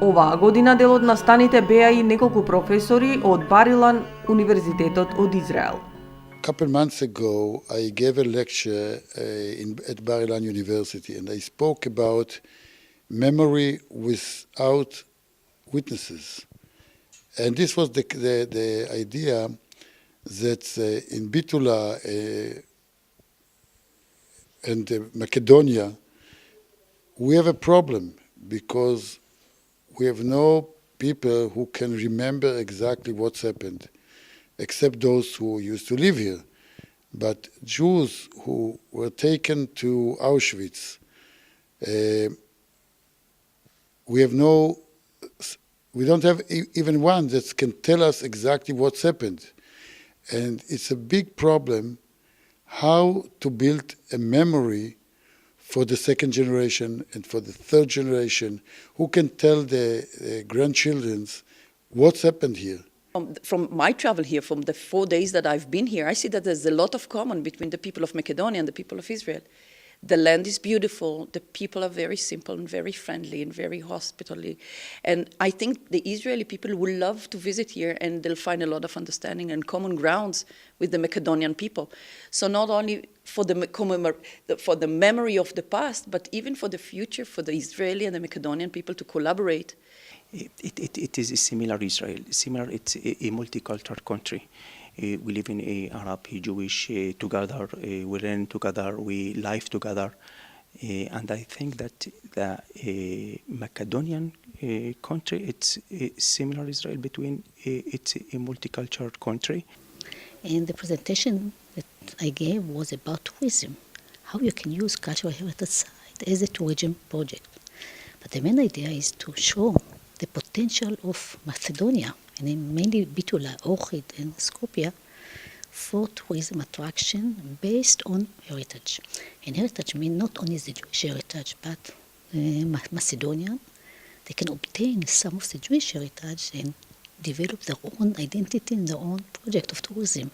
Оваа година дел од настаните беа и неколку професори од Бар-Илан, Универзитетот од Израел. A couple months ago, I gave a lecture at Bar-Ilan University, and I spoke about memory without witnesses. And this was the idea that in Bitula and Macedonia, we have a problem because we have no people who can remember exactly what's happened, except those who used to live here. But Jews who were taken to Auschwitz, we don't have even one that can tell us exactly what's happened. And it's a big problem how to build a memory for the second generation and for the third generation, who can tell the grandchildren what's happened here. From my travel here, from the 4 days that I've been here, I see that there's a lot of common between the people of Macedonia and the people of Israel. The land is beautiful, the people are very simple and very friendly and very hospitably. And I think the Israeli people will love to visit here and they'll find a lot of understanding and common grounds with the Macedonian people. So not only for the memory of the past, but even for the future, for the Israeli and the Macedonian people to collaborate. It is a similar Israel. Similar, it's a multicultural country. We live in a Arab, Jewish together. We learn together. We live together, and I think that the Macedonian country, it's a similar Israel between it's a multicultural country. And the presentation that I gave was about tourism, how you can use cultural heritage site as a tourism project. But the main idea is to show the potential of Macedonia, and mainly Bitula, Ohrid, and Skopje, for tourism attraction based on heritage. And heritage means not only the Jewish heritage, but Macedonian. They can obtain some of the Jewish heritage and develop their own identity and their own project of tourism.